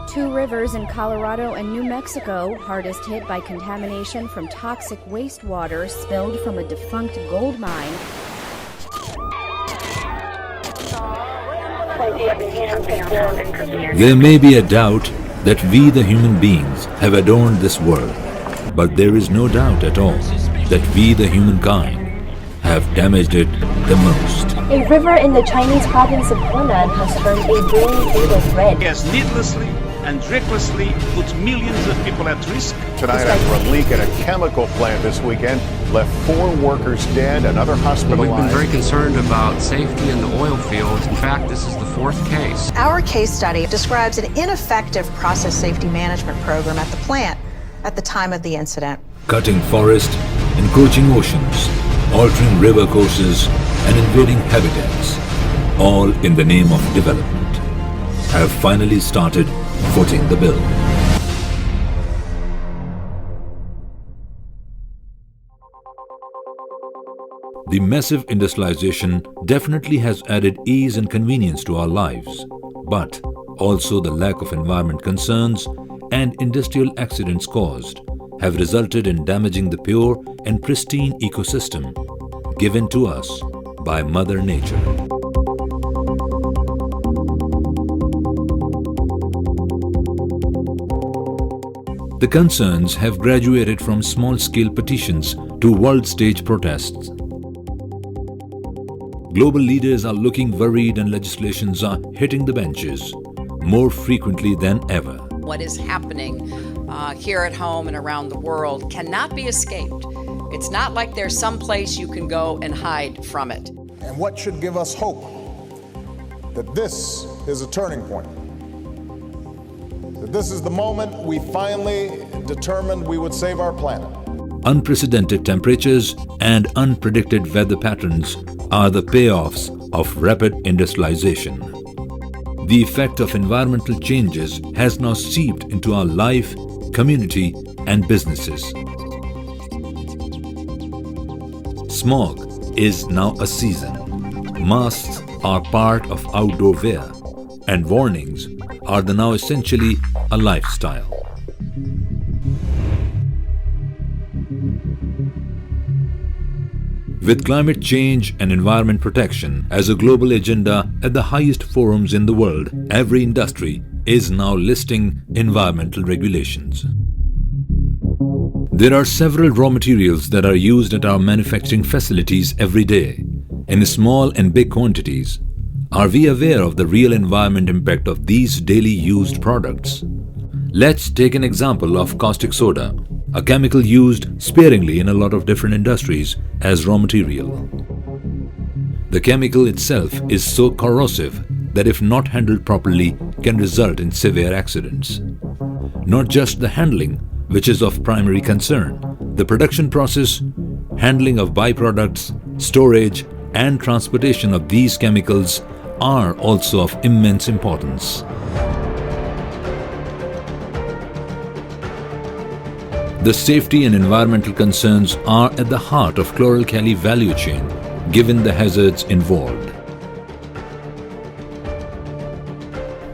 Two rivers in Colorado and New Mexico, hardest hit by contamination from toxic wastewater spilled from a defunct gold mine. There may be a doubt that we the human beings have adorned this world, but there is no doubt at all that we the humankind have damaged it the most. A river in the Chinese province of Henan has turned a blue fatal red. He has needlessly and recklessly put millions of people at risk. Tonight, after a leak at a chemical plant this weekend, left 4 workers dead, another hospitalized. We've been very concerned about safety in the oil fields. In fact, this is the 4th case. Our case study describes an ineffective process safety management program at the plant at the time of the incident. Cutting forest, encroaching oceans, altering river courses, and invading habitats, all in the name of development, have finally started footing the bill. The massive industrialization definitely has added ease and convenience to our lives, but also the lack of environment concerns and industrial accidents caused have resulted in damaging the pure and pristine ecosystem given to us by Mother Nature. The concerns have graduated from small-scale petitions to world-stage protests. Global leaders are looking worried and legislations are hitting the benches more frequently than ever. What is happening here at home and around the world cannot be escaped. It's not like there's some place you can go and hide from it. And what should give us hope? That this is a turning point. That this is the moment we finally determined we would save our planet. Unprecedented temperatures and unpredicted weather patterns are the payoffs of rapid industrialization. The effect of environmental changes has now seeped into our life, community, and businesses. Smog is now a season. Masks are part of outdoor wear, and warnings are now essentially a lifestyle. With climate change and environment protection as a global agenda at the highest forums in the world, every industry is now listing environmental regulations. There are several raw materials that are used at our manufacturing facilities every day, in small and big quantities. Are we aware of the real environment impact of these daily used products? Let's take an example of caustic soda, a chemical used sparingly in a lot of different industries as raw material. The chemical itself is so corrosive that if not handled properly can result in severe accidents. Not just the handling, which is of primary concern, the production process, handling of byproducts, storage, and transportation of these chemicals are also of immense importance. The safety and environmental concerns are at the heart of chloralkali value chain, given the hazards involved.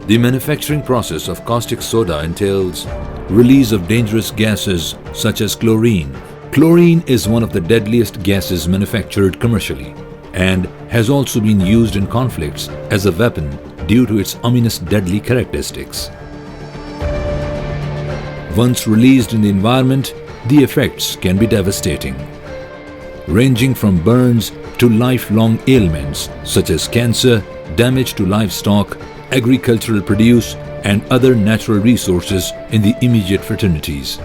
The manufacturing process of caustic soda entails release of dangerous gases such as chlorine. Chlorine is one of the deadliest gases manufactured commercially and has also been used in conflicts as a weapon due to its ominous deadly characteristics. Once released in the environment, the effects can be devastating, ranging from burns to lifelong ailments such as cancer, damage to livestock, agricultural produce, and other natural resources in the immediate fraternities.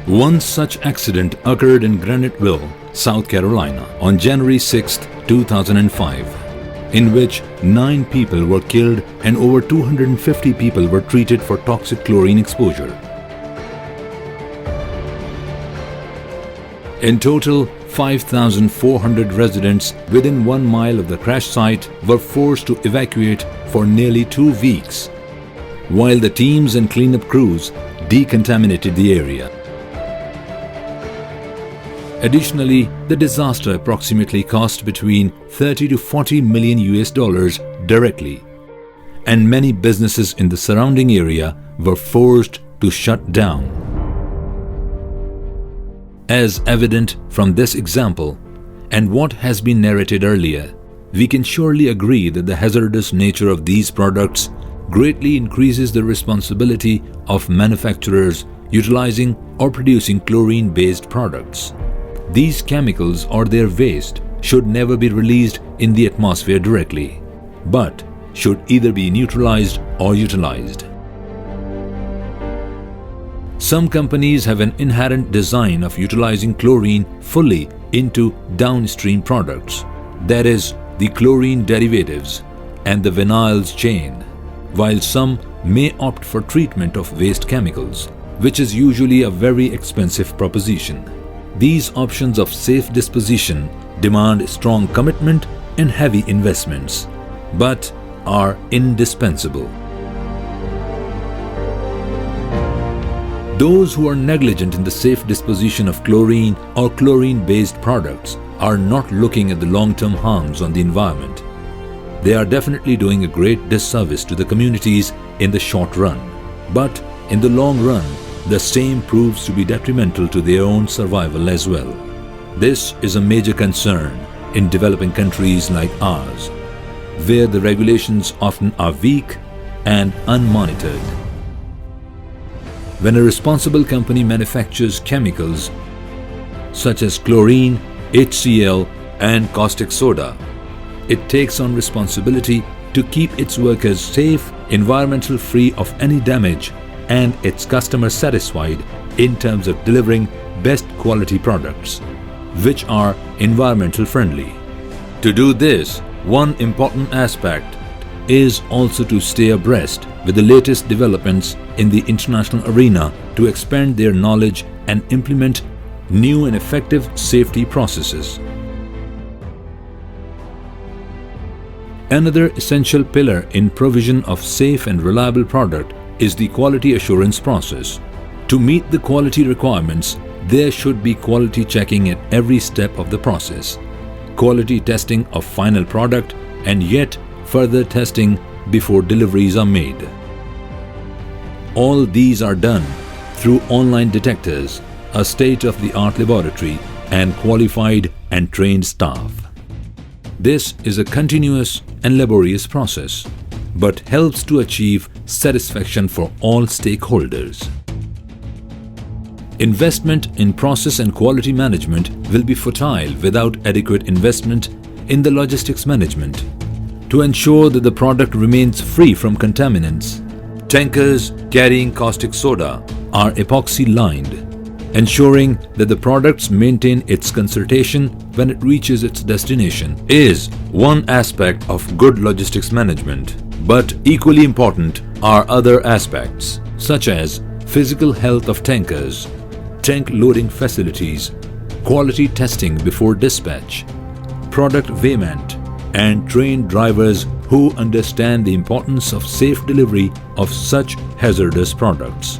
One such accident occurred in Graniteville, South Carolina, on January 6, 2005, in which 9 people were killed and over 250 people were treated for toxic chlorine exposure. In total, 5,400 residents within 1 mile of the crash site were forced to evacuate for nearly 2 weeks, while the teams and cleanup crews decontaminated the area. Additionally, the disaster approximately cost between 30 to 40 million US dollars directly, and many businesses in the surrounding area were forced to shut down. As evident from this example and what has been narrated earlier, we can surely agree that the hazardous nature of these products greatly increases the responsibility of manufacturers utilizing or producing chlorine-based products. These chemicals or their waste should never be released in the atmosphere directly, but should either be neutralized or utilized. Some companies have an inherent design of utilizing chlorine fully into downstream products, that is, the chlorine derivatives and the vinyls chain, while some may opt for treatment of waste chemicals, which is usually a very expensive proposition. These options of safe disposition demand strong commitment and heavy investments, but are indispensable. Those who are negligent in the safe disposition of chlorine or chlorine-based products are not looking at the long-term harms on the environment. They are definitely doing a great disservice to the communities in the short run, but in the long run, the same proves to be detrimental to their own survival as well. This is a major concern in developing countries like ours, where the regulations often are weak and unmonitored. When a responsible company manufactures chemicals such as chlorine, HCl, and caustic soda, it takes on responsibility to keep its workers safe, environmental free of any damage, and its customers satisfied in terms of delivering best quality products, which are environmental friendly. To do this, one important aspect is also to stay abreast with the latest developments in the international arena to expand their knowledge and implement new and effective safety processes. Another essential pillar in provision of safe and reliable product is the quality assurance process. To meet the quality requirements, there should be quality checking at every step of the process, quality testing of final product, and yet further testing before deliveries are made. All these are done through online detectors, a state-of-the-art laboratory, and qualified and trained staff. This is a continuous and laborious process, but helps to achieve satisfaction for all stakeholders. Investment in process and quality management will be futile without adequate investment in the logistics management. To ensure that the product remains free from contaminants, tankers carrying caustic soda are epoxy-lined, ensuring that the products maintain its concertation when it reaches its destination is one aspect of good logistics management. But equally important are other aspects, such as physical health of tankers, tank loading facilities, quality testing before dispatch, product weighment, and trained drivers who understand the importance of safe delivery of such hazardous products.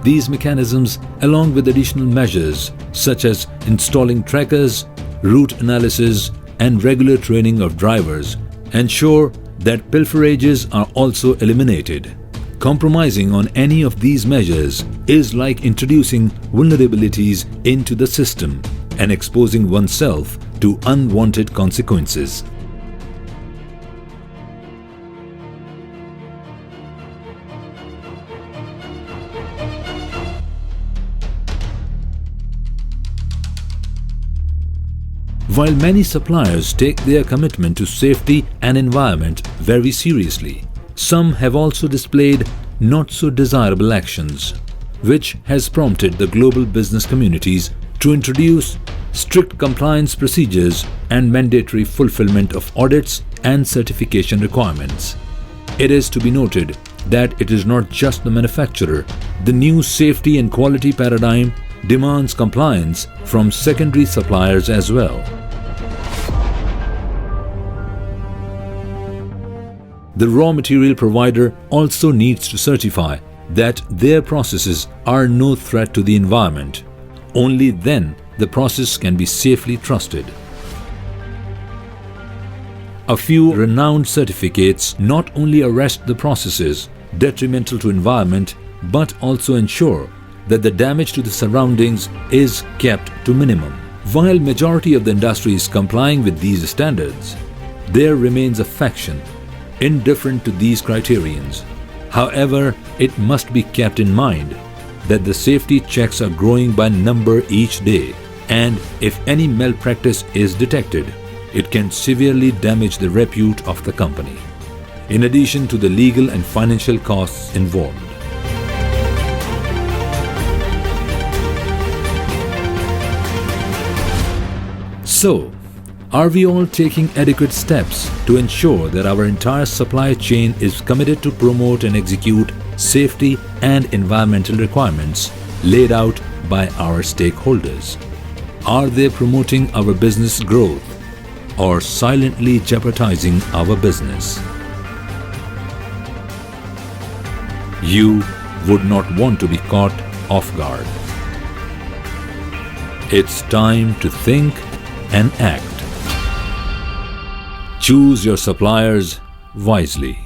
These mechanisms, along with additional measures such as installing trackers, route analysis, and regular training of drivers, ensure that pilferages are also eliminated. Compromising on any of these measures is like introducing vulnerabilities into the system and exposing oneself to unwanted consequences. While many suppliers take their commitment to safety and environment very seriously, some have also displayed not so desirable actions, which has prompted the global business communities to introduce strict compliance procedures and mandatory fulfillment of audits and certification requirements. It is to be noted that it is not just the manufacturer. The new safety and quality paradigm demands compliance from secondary suppliers as well. The raw material provider also needs to certify that their processes are no threat to the environment. Only then the process can be safely trusted. A few renowned certificates not only arrest the processes detrimental to environment, but also ensure that the damage to the surroundings is kept to minimum. While majority of the industry is complying with these standards, there remains a faction indifferent to these criterions. However, it must be kept in mind that the safety checks are growing by number each day, and if any malpractice is detected, it can severely damage the repute of the company, in addition to the legal and financial costs involved. So, are we all taking adequate steps to ensure that our entire supply chain is committed to promote and execute safety and environmental requirements laid out by our stakeholders? Are they promoting our business growth or silently jeopardizing our business? You would not want to be caught off guard. It's time to think and act. Choose your suppliers wisely.